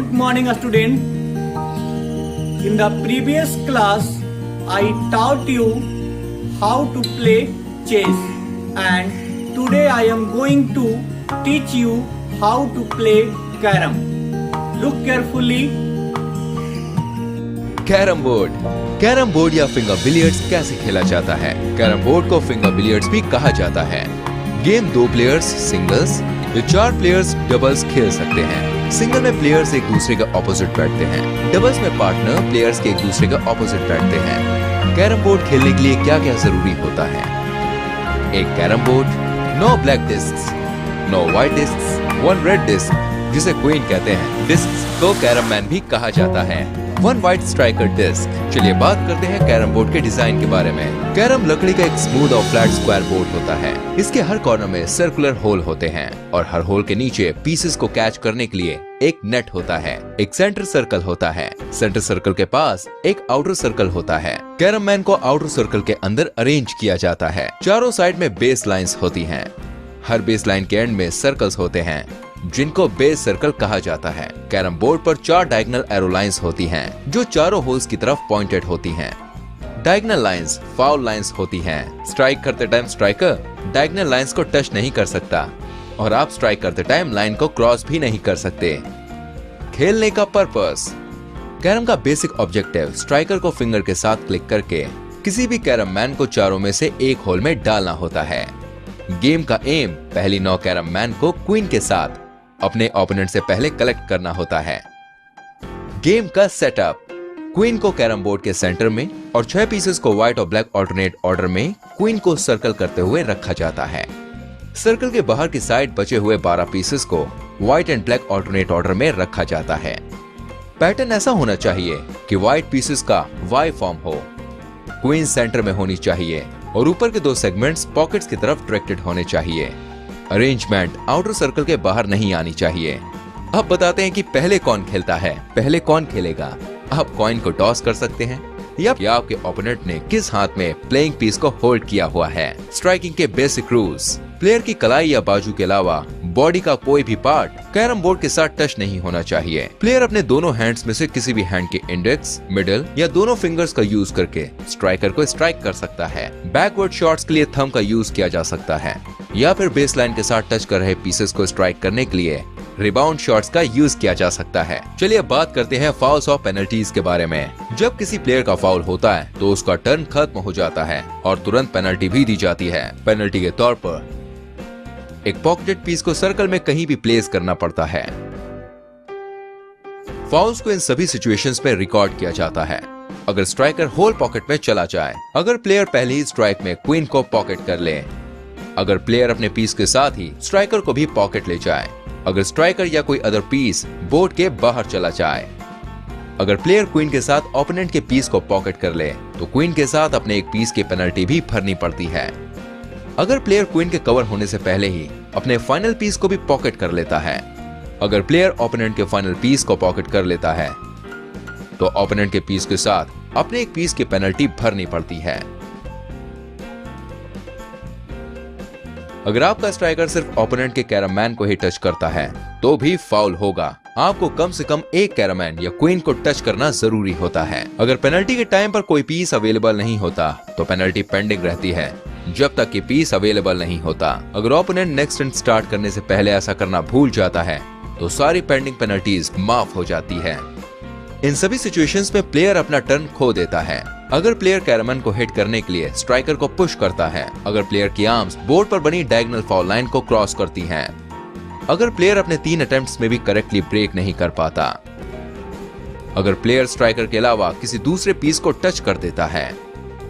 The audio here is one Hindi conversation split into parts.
Good morning, student. In the previous class, I taught you how to play chess, and today I am going to teach you how to play carom. Look carefully. Carrom board या फिंगर बिलियर्ड्स कैसे खेला जाता है? कैरम बोर्ड को फिंगर बिलियर्ड्स भी कहा जाता है। गेम 2 प्लेयर्स सिंगल्स या 4 प्लेयर्स डबल्स खेल सकते हैं। सिंगल में प्लेयर्स एक दूसरे के ऑपोजिट बैठते हैं। डबल्स में पार्टनर प्लेयर्स के एक दूसरे के ऑपोजिट बैठते हैं। कैरम बोर्ड खेलने के लिए क्या क्या जरूरी होता है? एक carrom board, 9 black disc, 9 white disc, 1 red disc जिसे क्वीन कहते हैं। डिस्क को कैरम मैन भी कहा जाता है। 1 व्हाइट स्ट्राइकर डिस्क। चलिए बात करते हैं कैरम बोर्ड के डिजाइन के बारे में। कैरम लकड़ी का एक स्मूथ और फ्लैट स्क्वायर बोर्ड होता है। इसके हर कॉर्नर में सर्कुलर होल होते हैं और हर होल के नीचे पीसेस को कैच करने के लिए एक नेट होता है। एक सेंटर सर्कल होता है। सेंटर सर्कल के पास एक आउटर सर्कल होता है। कैरम मैन को आउटर सर्कल के अंदर अरेंज किया जाता है। चारों साइड में बेस लाइन्स होती हैं। हर बेस लाइन के एंड में सर्कल्स होते हैं जिनको बेस सर्कल कहा जाता है। कैरम बोर्ड पर 4 डायगोनल एरो लाइंस होती हैं जो चारों होल्स की तरफ पॉइंटेड होती हैं। डायगोनल लाइंस फाउल लाइंस होती हैं। स्ट्राइक करते टाइम स्ट्राइकर डायगोनल लाइंस को टच नहीं कर सकता और आप स्ट्राइक करते टाइम लाइन को क्रॉस भी नहीं कर सकते। खेलने का पर्पस। कैरम का बेसिक ऑब्जेक्टिव स्ट्राइकर को फिंगर के साथ क्लिक करके किसी भी कैरम मैन को चारों में से एक होल में डालना होता है। गेम का एम पहली 9 कैरम मैन को क्वीन के साथ अपने ओपोनेंट से पहले कलेक्ट करना होता है। गेम का सेटअप। क्वीन को कैरम बोर्ड के सेंटर में और 6 पीसेस को व्हाइट और ब्लैक ऑल्टरनेट ऑर्डर में क्वीन को सर्कल करते हुए रखा जाता है। सर्कल के बाहर की साइड बचे हुए 12 पीसेस को white and black alternate order में रखा जाता है। पैटर्न ऐसा होना चाहिए कि व्हाइट पीसेस का वाई फॉर्म हो, क्वीन सेंटर में होनी चाहिए और ऊपर के 2 सेगमेंट्स पॉकेट्स की तरफ डायरेक्टेड होने चाहिए। अरेंजमेंट आउटर सर्कल के बाहर नहीं आनी चाहिए। अब बताते हैं कि पहले कौन खेलता है। पहले कौन खेलेगा? आप कॉइन को टॉस कर सकते हैं या कि आपके ओपोनेंट ने किस हाथ में प्लेइंग पीस को होल्ड किया हुआ है। स्ट्राइकिंग के बेसिक रूल्स। प्लेयर की कलाई या बाजू के अलावा बॉडी का कोई भी पार्ट कैरम बोर्ड के साथ टच नहीं होना चाहिए। प्लेयर अपने दोनों हैंड्स में से किसी भी हैंड के इंडेक्स, मिडिल या दोनों फिंगर्स का यूज करके स्ट्राइकर को स्ट्राइक कर सकता है। बैकवर्ड शॉट्स के लिए थंब का यूज किया जा सकता है या फिर बेस लाइन के साथ टच कर रहे पीसेस को स्ट्राइक करने के लिए रिबाउंड शॉट्स का यूज किया जा सकता है। चलिए अब बात करते हैं फाउल्स और पेनल्टीज के बारे में। जब किसी प्लेयर का फाउल होता है तो उसका टर्न खत्म हो जाता है और तुरंत पेनल्टी भी दी जाती है। पेनल्टी के तौर पर एक पॉकेटेड पीस को सर्कल में कहीं भी प्लेस करना पड़ता है। फाउल्स को इन सभी सिचुएशंस में रिकॉर्ड किया जाता है। अगर स्ट्राइकर होल पॉकेट में चला जाए, अगर प्लेयर पहले ही स्ट्राइक में क्वीन को पॉकेट कर ले, अगर प्लेयर अपने पीस के साथ ही स्ट्राइकर को भी पॉकेट ले जाए, अगर स्ट्राइकर या कोई अदर पीस बोर्ड के बाहर चला जाए, अगर प्लेयर क्वीन के साथ ओपोनेंट के पीस को पॉकेट कर ले तो क्वीन के साथ अपने एक पीस की पेनल्टी भी भरनी पड़ती है। अगर प्लेयर क्वीन के कवर होने से पहले ही अपने फाइनल पीस को भी पॉकेट कर लेता है, अगर प्लेयर ओपोनेंट के फाइनल पीस को पॉकेट कर लेता है तो ओपोनेंट के पीस के साथ अपने एक पीस की पेनल्टी भरनी पड़ती है। अगर आपका स्ट्राइकर सिर्फ ओपोनेंट के कैरम मैन को ही टच करता है तो भी फाउल होगा। आपको कम से कम एक कैरम मैन या क्वीन को टच करना जरूरी होता है। अगर पेनल्टी के टाइम पर कोई पीस अवेलेबल नहीं होता तो पेनल्टी पेंडिंग रहती है जब तक कि पीस अवेलेबल नहीं होता। अगर ओपोनेंट नेक्स्ट एंड स्टार्ट करने से पहले ऐसा करना भूल जाता है तो सारी पेंडिंग पेनल्टीज माफ हो जाती है। इन सभी सिचुएशंस में प्लेयर अपना टर्न खो देता है। अगर प्लेयर कैरमैन को हिट करने के लिए स्ट्राइकर को पुश करता है, अगर प्लेयर की आर्म्स बोर्ड पर बनी डायगोनल फाउल लाइन को क्रॉस करती हैं, अगर प्लेयर अपने 3 अटेम्प्ट्स में भी करेक्टली ब्रेक नहीं कर पाता, अगर प्लेयर स्ट्राइकर के अलावा किसी दूसरे पीस को टच कर देता है।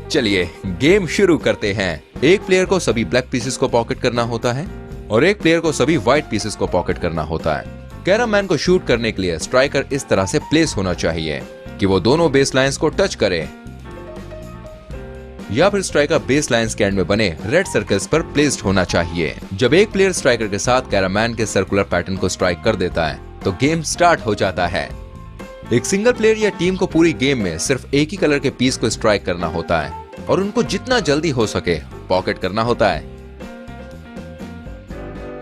चलिए गेम शुरू करते हैं। एक प्लेयर को सभी ब्लैक पीसेस को पॉकेट करना होता है और एक प्लेयर को सभी व्हाइट पीसेस को पॉकेट करना होता है। कैरम मैन को शूट करने के लिए स्ट्राइकर इस तरह से प्लेस होना चाहिए कि वो दोनों बेस लाइंस को टच करे या फिर स्ट्राइकर बेस लाइंस के एंड में बने रेड सर्कल्स पर प्लेस्ड होना चाहिए। जब एक प्लेयर स्ट्राइकर के साथ कैरम मैन के सर्कुलर पैटर्न को स्ट्राइक कर देता है तो गेम स्टार्ट हो जाता है। एक सिंगल प्लेयर या टीम को पूरी गेम में सिर्फ एक ही कलर के पीस को स्ट्राइक करना होता है और उनको जितना जल्दी हो सके पॉकेट करना होता है।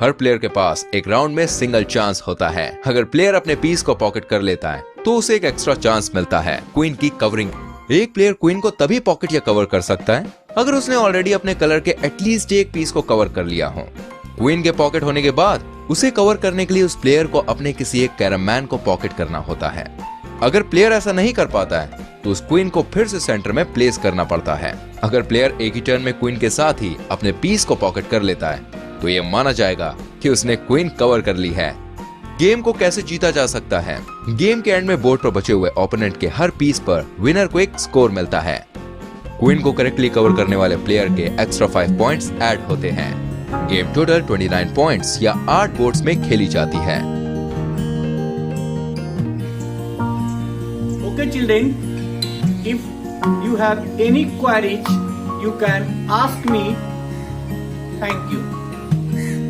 हर प्लेयर के पास एक राउंड में सिंगल चांस होता है। अगर प्लेयर अपने पीस को पॉकेट कर लेता है तो उसे एक एक्स्ट्रा चांस मिलता है क्वीन की कवरिंग। एक प्लेयर क्वीन को तभी पॉकेट या कवर कर सकता है अगर उसने ऑलरेडी अपने कलर के एटलीस्ट एक पीस को कवर कर लिया हो। क्वीन के पॉकेट होने के बाद उसे कवर करने के लिए उस प्लेयर को अपने किसी एक कैरम मैन को पॉकेट करना होता है। अगर प्लेयर ऐसा नहीं कर पाता है तो उस क्वीन को फिर से सेंटर में प्लेस करना पड़ता है। अगर प्लेयर एक ही टर्न में क्वीन के साथ ही अपने पीस को पॉकेट कर लेता है तो ये माना जाएगा कि उसने क्वीन कवर कर ली है। गेम को कैसे जीता जा सकता है? गेम के एंड में बोर्ड पर बचे हुए ओपोनेंट के हर पीस पर विनर को एक स्कोर मिलता है। क्वीन को करेक्टली कवर करने वाले प्लेयर के एक्स्ट्रा 5 पॉइंट्स ऐड होते हैं। गेम टोटल 29 पॉइंट्स या 8 बोर्ड्स में खेली जाती है। Okay children, if you have any queries, you can ask me. Thank you.